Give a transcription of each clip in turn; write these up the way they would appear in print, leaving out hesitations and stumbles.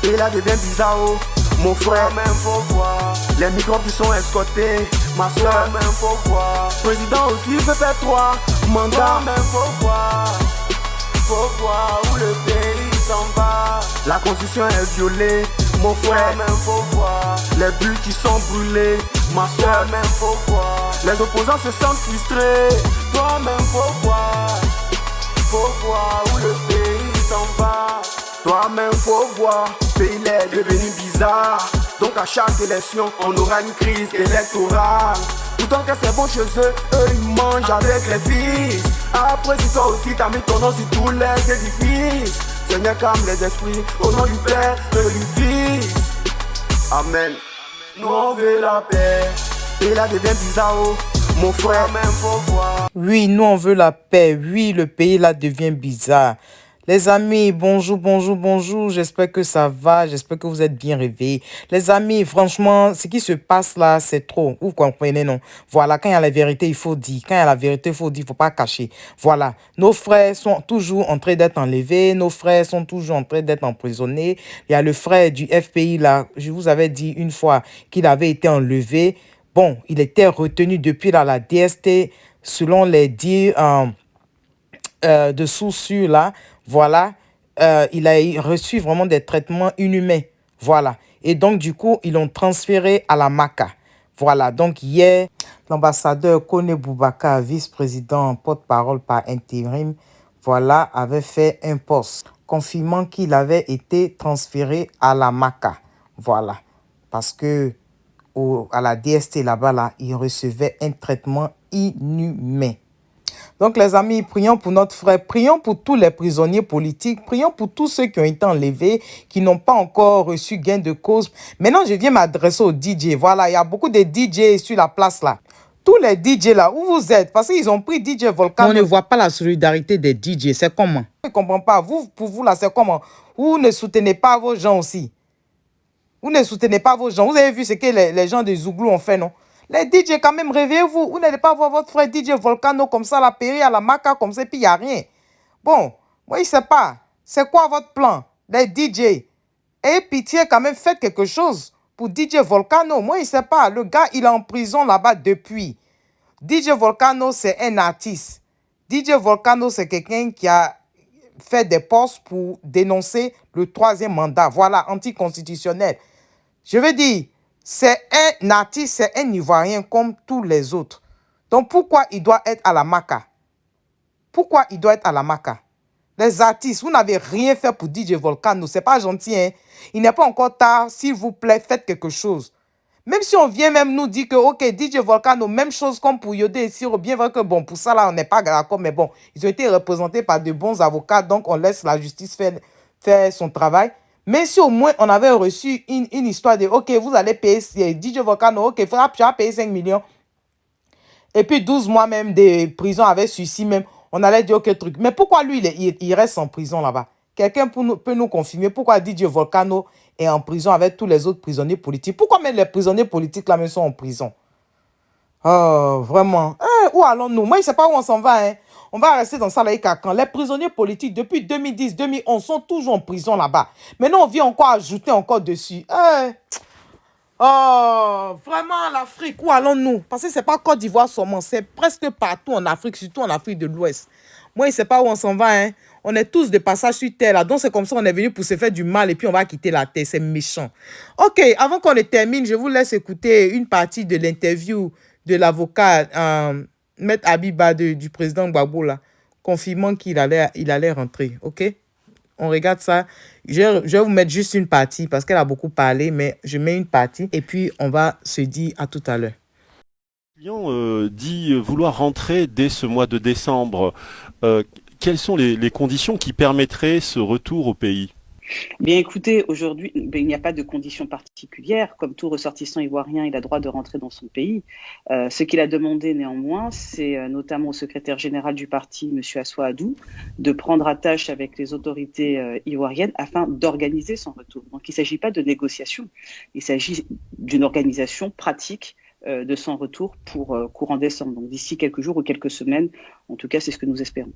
Et là devient bizarre, oh. Mon frère, même faut voir. Les microbes qui sont escortés. Ma soeur, même faut voir. Président aussi peut faire 3 mandats. Même faut voir. Faut voir où le pays s'en va. La constitution est violée. Mon frère, même faut voir. Les bulles qui sont brûlées. Ma soeur, même faut voir. Les opposants se sentent frustrés. Toi-même faut voir. Faut voir où le pays s'en va. Toi-même faut voir. Le pays est devenu bizarre. Donc à chaque élection, on aura une crise électorale. Pourtant que c'est bon chez eux, eux ils mangent avec les fils. Après si toi aussi t'as mis ton nom sur tous les édifices. Seigneur calme les esprits, au nom du Père et du Fils. Amen. Nous on veut la paix. Et là devient bizarre, oh. Mon frère, même faut voir. Oui, nous on veut la paix. Oui, le pays là devient bizarre. Les amis, bonjour, bonjour, bonjour. J'espère que ça va. J'espère que vous êtes bien réveillés. Les amis, franchement, ce qui se passe là, c'est trop. Vous comprenez, non? Voilà, quand il y a la vérité, il faut dire. Quand il y a la vérité, il faut dire, il ne faut pas cacher. Voilà, nos frères sont toujours en train d'être enlevés. Nos frères sont toujours en train d'être emprisonnés. Il y a le frère du FPI là. Je vous avais dit une fois qu'il avait été enlevé. Bon, il était retenu depuis là, la DST, selon les dires de sources là. Voilà, il a reçu vraiment des traitements inhumains. Voilà. Et donc, du coup, ils l'ont transféré à la MACA. Voilà. Donc, hier, l'ambassadeur Kone Boubaka, vice-président, porte-parole par intérim, voilà, avait fait un post confirmant qu'il avait été transféré à la MACA. Voilà. Parce que à la DST là-bas, là, il recevait un traitement inhumain. Donc, les amis, prions pour notre frère, prions pour tous les prisonniers politiques, prions pour tous ceux qui ont été enlevés, qui n'ont pas encore reçu gain de cause. Maintenant, je viens m'adresser aux DJ. Voilà, il y a beaucoup de DJ sur la place là. Tous les DJ là, où vous êtes? Parce qu'ils ont pris DJ Volcano. On ne voit pas la solidarité des DJ, c'est comment? Je ne comprends pas. Vous, pour vous là, c'est comment? Vous ne soutenez pas vos gens aussi. Vous ne soutenez pas vos gens. Vous avez vu ce que les gens de Zouglou ont fait, non? Les DJ, quand même, réveillez-vous. Vous n'allez pas voir votre frère DJ Volcano comme ça, la péri à la maca, comme ça, puis il n'y a rien. Bon, moi, je ne sais pas. C'est quoi votre plan, les DJ? Ayez pitié, quand même, faites quelque chose pour DJ Volcano. Moi, je ne sais pas. Le gars, il est en prison là-bas depuis. DJ Volcano, c'est un artiste. DJ Volcano, c'est quelqu'un qui a fait des postes pour dénoncer le 3e mandat. Voilà, anticonstitutionnel. Je veux dire, c'est un artiste, c'est un Ivoirien comme tous les autres. Donc, pourquoi il doit être à la MACA? Pourquoi il doit être à la MACA? Les artistes, vous n'avez rien fait pour DJ Volcano. Ce n'est pas gentil, hein? Il n'est pas encore tard. S'il vous plaît, faites quelque chose. Même si on vient même nous dire que, OK, DJ Volcano, même chose comme pour Yodé et Siro. Bien vrai que, bon, pour ça, là, on n'est pas d'accord. Mais bon, ils ont été représentés par de bons avocats. Donc, on laisse la justice faire son travail. Mais si au moins on avait reçu une histoire de, OK, vous allez payer DJ Volcano, OK, tu vas payer 5 millions. Et puis 12 mois même de prison avec suicide même, on allait dire, OK, truc. Mais pourquoi lui, il reste en prison là-bas? Quelqu'un peut nous confirmer pourquoi DJ Volcano est en prison avec tous les autres prisonniers politiques? Pourquoi même les prisonniers politiques là même sont en prison? Oh, vraiment. Où allons-nous? Moi, je ne sais pas où on s'en va, hein. On va rester dans ça là, quand les prisonniers politiques, depuis 2010, 2011, sont toujours en prison là-bas. Maintenant, on vient encore ajouter encore dessus. Oh, vraiment, l'Afrique, où allons-nous? Parce que ce n'est pas Côte d'Ivoire seulement, c'est presque partout en Afrique, surtout en Afrique de l'Ouest. Moi, je ne sais pas où on s'en va, hein. On est tous de passage sur terre, là. Donc, c'est comme ça, on est venu pour se faire du mal et puis on va quitter la terre. C'est méchant. OK, avant qu'on le termine, je vous laisse écouter une partie de l'interview de l'avocat Maître Abiba du président Gbagbo, là, confirmant qu'il allait rentrer. OK? On regarde ça. Je vais vous mettre juste une partie parce qu'elle a beaucoup parlé, mais je mets une partie et puis on va se dire à tout à l'heure. Dit vouloir rentrer dès ce mois de décembre. Quelles sont les conditions qui permettraient ce retour au pays? Bien écoutez, aujourd'hui, il n'y a pas de conditions particulières. Comme tout ressortissant ivoirien, il a droit de rentrer dans son pays. Ce qu'il a demandé néanmoins, c'est notamment au secrétaire général du parti, M. Assoa Adou, de prendre attache avec les autorités ivoiriennes afin d'organiser son retour. Donc il ne s'agit pas de négociation, il s'agit d'une organisation pratique de son retour pour courant décembre. Donc d'ici quelques jours ou quelques semaines, en tout cas c'est ce que nous espérons.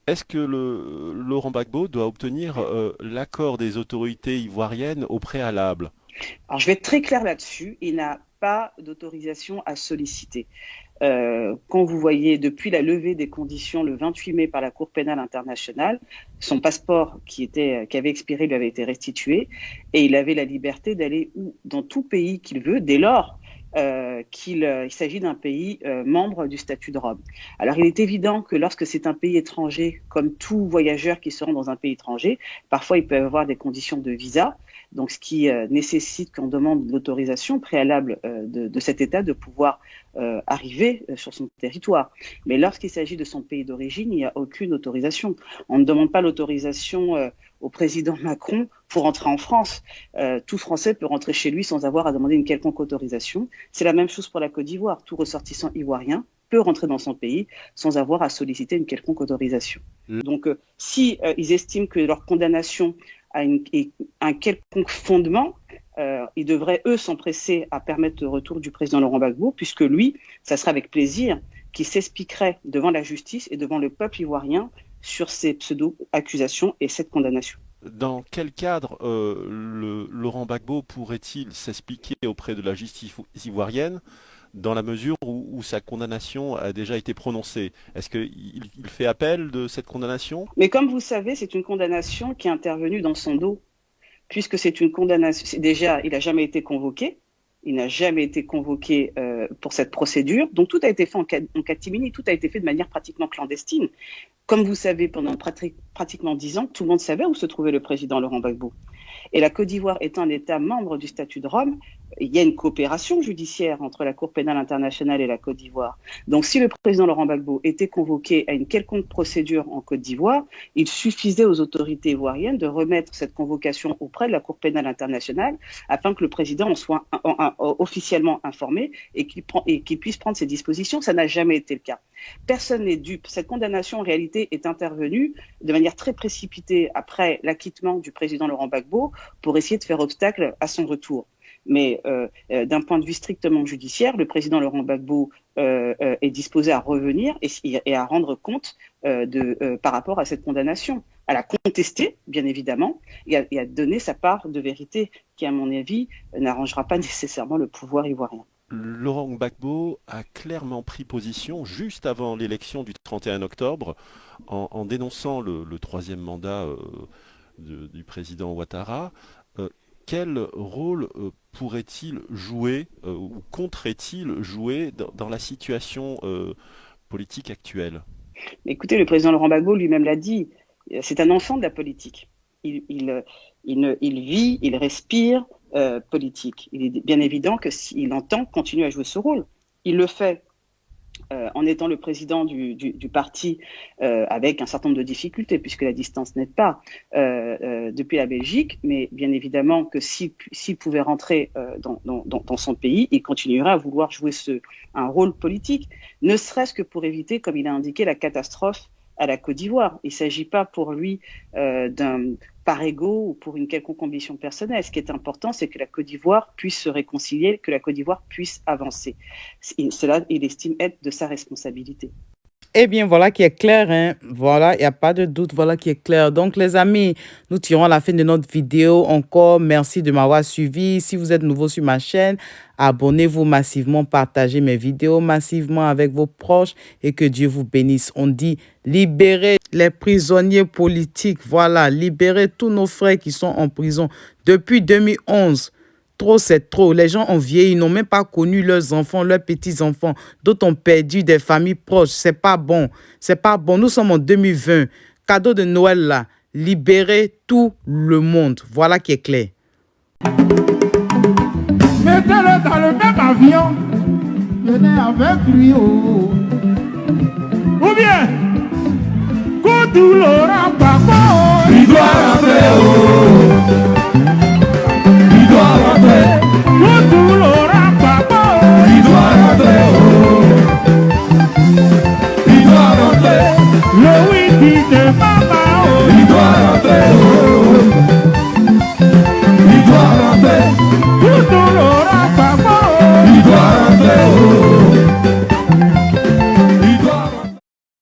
Est-ce que Laurent Gbagbo doit obtenir l'accord des autorités ivoiriennes au préalable? Alors, je vais être très clair là-dessus. Il n'a pas d'autorisation à solliciter. Quand vous voyez, depuis la levée des conditions le 28 mai par la Cour pénale internationale, son passeport qui avait expiré lui avait été restitué et il avait la liberté d'aller dans tout pays qu'il veut, dès lors qu'il s'agit d'un pays membre du statut de Rome. Alors, il est évident que lorsque c'est un pays étranger, comme tout voyageur qui se rend dans un pays étranger, parfois il peut y avoir des conditions de visa, donc ce qui nécessite qu'on demande l'autorisation préalable de cet État de pouvoir arriver sur son territoire. Mais lorsqu'il s'agit de son pays d'origine, il n'y a aucune autorisation. On ne demande pas l'autorisation au président Macron pour entrer en France. Tout Français peut rentrer chez lui sans avoir à demander une quelconque autorisation. C'est la même chose pour la Côte d'Ivoire. Tout ressortissant ivoirien peut rentrer dans son pays sans avoir à solliciter une quelconque autorisation. Donc, si ils estiment que leur condamnation a un quelconque fondement, ils devraient, eux, s'empresser à permettre le retour du président Laurent Gbagbo, puisque lui, ça serait avec plaisir qu'il s'expliquerait devant la justice et devant le peuple ivoirien sur ces pseudo-accusations et cette condamnation. Dans quel cadre Laurent Gbagbo pourrait-il s'expliquer auprès de la justice ivoirienne dans la mesure où sa condamnation a déjà été prononcée? Est-ce qu'il fait appel de cette condamnation? Mais comme vous savez, c'est une condamnation qui est intervenue dans son dos, puisque c'est une condamnation. Déjà, il n'a jamais été convoqué. Il n'a jamais été convoqué pour cette procédure. Donc tout a été fait en catimini, tout a été fait de manière pratiquement clandestine. Comme vous savez, pendant pratiquement 10 ans, tout le monde savait où se trouvait le président Laurent Gbagbo. Et la Côte d'Ivoire étant un État membre du statut de Rome, il y a une coopération judiciaire entre la Cour pénale internationale et la Côte d'Ivoire. Donc si le président Laurent Gbagbo était convoqué à une quelconque procédure en Côte d'Ivoire, il suffisait aux autorités ivoiriennes de remettre cette convocation auprès de la Cour pénale internationale afin que le président en soit officiellement informé et qu'il puisse prendre ses dispositions. Ça n'a jamais été le cas. Personne n'est dupe. Cette condamnation, en réalité, est intervenue de manière très précipitée après l'acquittement du président Laurent Gbagbo pour essayer de faire obstacle à son retour. Mais d'un point de vue strictement judiciaire, le président Laurent Gbagbo est disposé à revenir et à rendre compte par rapport à cette condamnation, à la contester, bien évidemment, et à donner sa part de vérité qui, à mon avis, n'arrangera pas nécessairement le pouvoir ivoirien. Laurent Gbagbo a clairement pris position juste avant l'élection du 31 octobre en dénonçant le troisième mandat du président Ouattara. Quel rôle pourrait-il jouer ou compterait-il jouer dans la situation politique actuelle? Écoutez, le président Laurent Gbagbo lui-même l'a dit, c'est un enfant de la politique. Il vit, il respire politique. Il est bien évident que s'il entend continuer à jouer ce rôle, il le fait en étant le président du parti avec un certain nombre de difficultés puisque la distance n'aide pas depuis la Belgique, mais bien évidemment que s'il pouvait rentrer dans son pays, il continuerait à vouloir jouer un rôle politique, ne serait-ce que pour éviter, comme il a indiqué, la catastrophe à la Côte d'Ivoire. Il ne s'agit pas pour lui par ego ou pour une quelconque ambition personnelle. Ce qui est important, c'est que la Côte d'Ivoire puisse se réconcilier, que la Côte d'Ivoire puisse avancer. Cela, il estime être de sa responsabilité. Eh bien, voilà qui est clair, hein. Voilà, il n'y a pas de doute, voilà qui est clair. Donc, les amis, nous tirons à la fin de notre vidéo. Encore, merci de m'avoir suivi. Si vous êtes nouveau sur ma chaîne, abonnez-vous massivement, partagez mes vidéos massivement avec vos proches et que Dieu vous bénisse. On dit libérez les prisonniers politiques. Voilà, libérez tous nos frères qui sont en prison depuis 2011. Trop, c'est trop. Les gens ont vieilli, ils n'ont même pas connu leurs enfants, leurs petits-enfants. D'autres ont perdu des familles proches. C'est pas bon. C'est pas bon. Nous sommes en 2020. Cadeau de Noël là. Libérez tout le monde. Voilà qui est clair. Mettez-le dans le même avion. Venez avec lui. Oh. Ou bien, Koudou Laurent Gbagbo. Il doit rentrer. Oh. Il doit rentrer. Koudou Laurent Gbagbo. Il doit rentrer. Oh. Il doit rentrer. Le wiki de Mama. Oh. Il doit rentrer. Oh. Il doit rentrer. Koudou Laurent Gbagbo. Il doit rentrer. Oh.